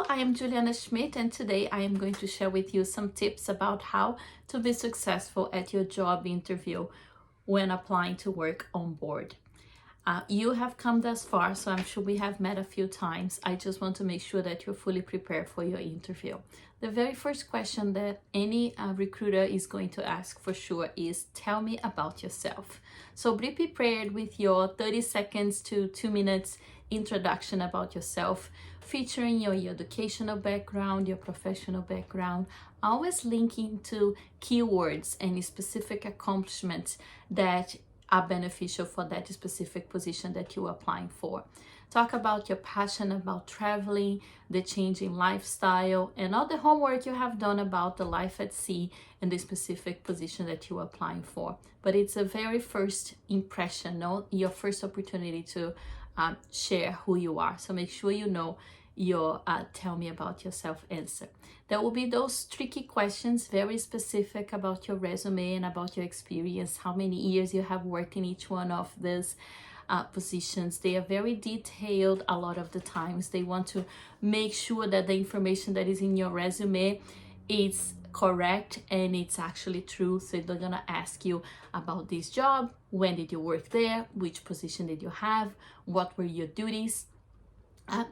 I am Juliana Schmidt, and today I am going to share with you some tips about how to be successful at your job interview when applying to work on board. You have come thus far, so I'm sure we have met a few times. I just want to make sure that you're fully prepared for your interview. The very first question that any recruiter is going to ask for sure is, tell me about yourself. So be prepared with your 30 seconds to 2 minutes introduction about yourself, featuring your educational background, your professional background, always linking to keywords and specific accomplishments that are beneficial for that specific position that you're applying for. Talk about your passion about traveling, the changing lifestyle, and all the homework you have done about the life at sea and the specific position that you're applying for. But it's a very first impression, no? Your first opportunity to share who you are. So make sure you know your tell me about yourself answer. There will be those tricky questions, very specific about your resume and about your experience, how many years you have worked in each one of these positions. They are very detailed a lot of the times. They want to make sure that the information that is in your resume is correct and it's actually true. So they're gonna ask you about this job, when did you work there, which position did you have, what were your duties.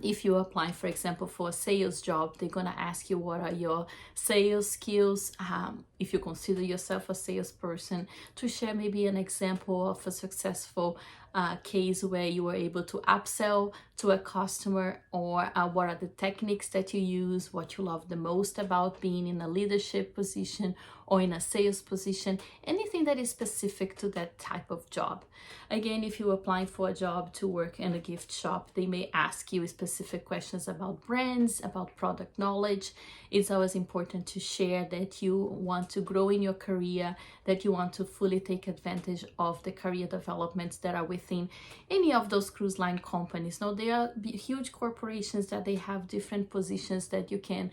If you apply, for example, for a sales job, they're gonna ask you what are your sales skills. If you consider yourself a salesperson, to share maybe an example of a successful case where you were able to upsell to a customer, or what are the techniques that you use, what you love the most about being in a leadership position or in a sales position, anything that is specific to that type of job. Again, if you're applying for a job to work in a gift shop, they may ask you specific questions about brands, about product knowledge. It's always important to share that you want to grow in your career, that you want to fully take advantage of the career developments that are within any of those cruise line companies. Now, they are huge corporations that they have different positions that you can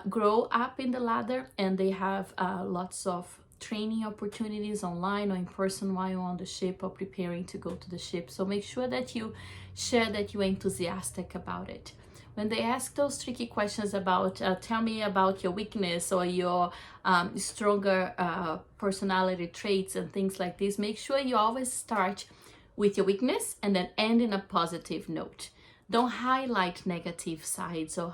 grow up in the ladder, and they have lots of training opportunities online or in person while you're on the ship or preparing to go to the ship. So make sure that you share that you're enthusiastic about it. When they ask those tricky questions about tell me about your weakness or your stronger personality traits and things like this, make sure you always start with your weakness and then end in a positive note. Don't highlight negative sides or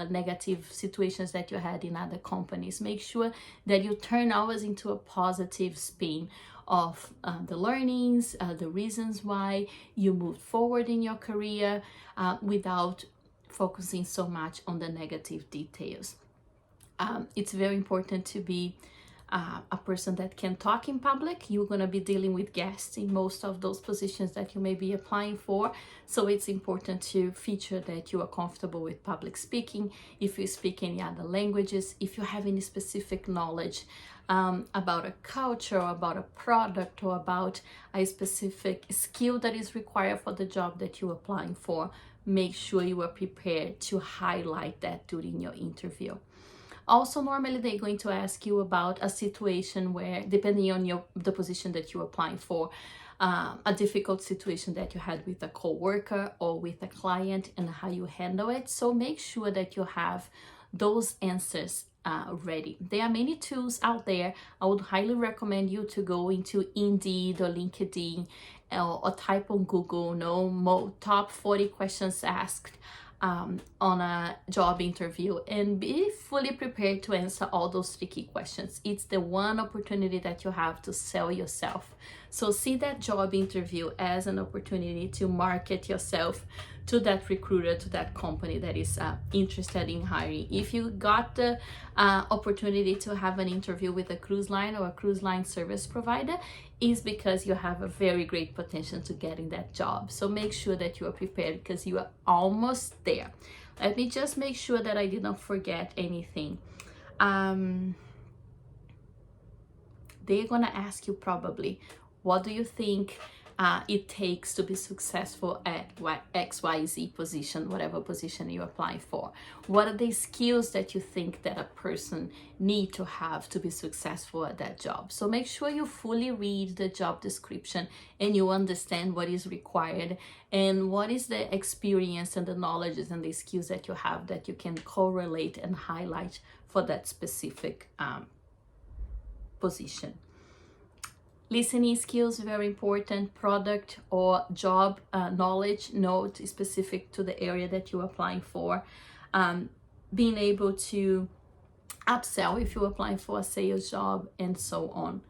negative situations that you had in other companies. Make sure that you turn always into a positive spin of the learnings, the reasons why you moved forward in your career without focusing so much on the negative details. It's very important to be a person that can talk in public. You're going to be dealing with guests in most of those positions that you may be applying for. So it's important to feature that you are comfortable with public speaking. If you speak any other languages, if you have any specific knowledge about a culture or about a product or about a specific skill that is required for the job that you're applying for, make sure you are prepared to highlight that during your interview. Also, normally they're going to ask you about a situation where, depending on the position that you're applying for, a difficult situation that you had with a coworker or with a client and how you handle it. So make sure that you have those answers ready. There are many tools out there. I would highly recommend you to go into Indeed or LinkedIn or type on Google, top 40 questions asked on a job interview, and be fully prepared to answer all those tricky questions. It's the one opportunity that you have to sell yourself. So see that job interview as an opportunity to market yourself to that recruiter, to that company that is interested in hiring. If you got the opportunity to have an interview with a cruise line or a cruise line service provider, is because you have a very great potential to getting that job. So make sure that you are prepared, because you are almost there. Let me just make sure that I did not forget anything. They're gonna ask you probably, what do you think it takes to be successful at XYZ position, whatever position you apply for. What are the skills that you think that a person need to have to be successful at that job? So make sure you fully read the job description and you understand what is required and what is the experience and the knowledge and the skills that you have that you can correlate and highlight for that specific position. Listening skills, very important. Product or job knowledge, note specific to the area that you're applying for. Being able to upsell if you're applying for a sales job and so on.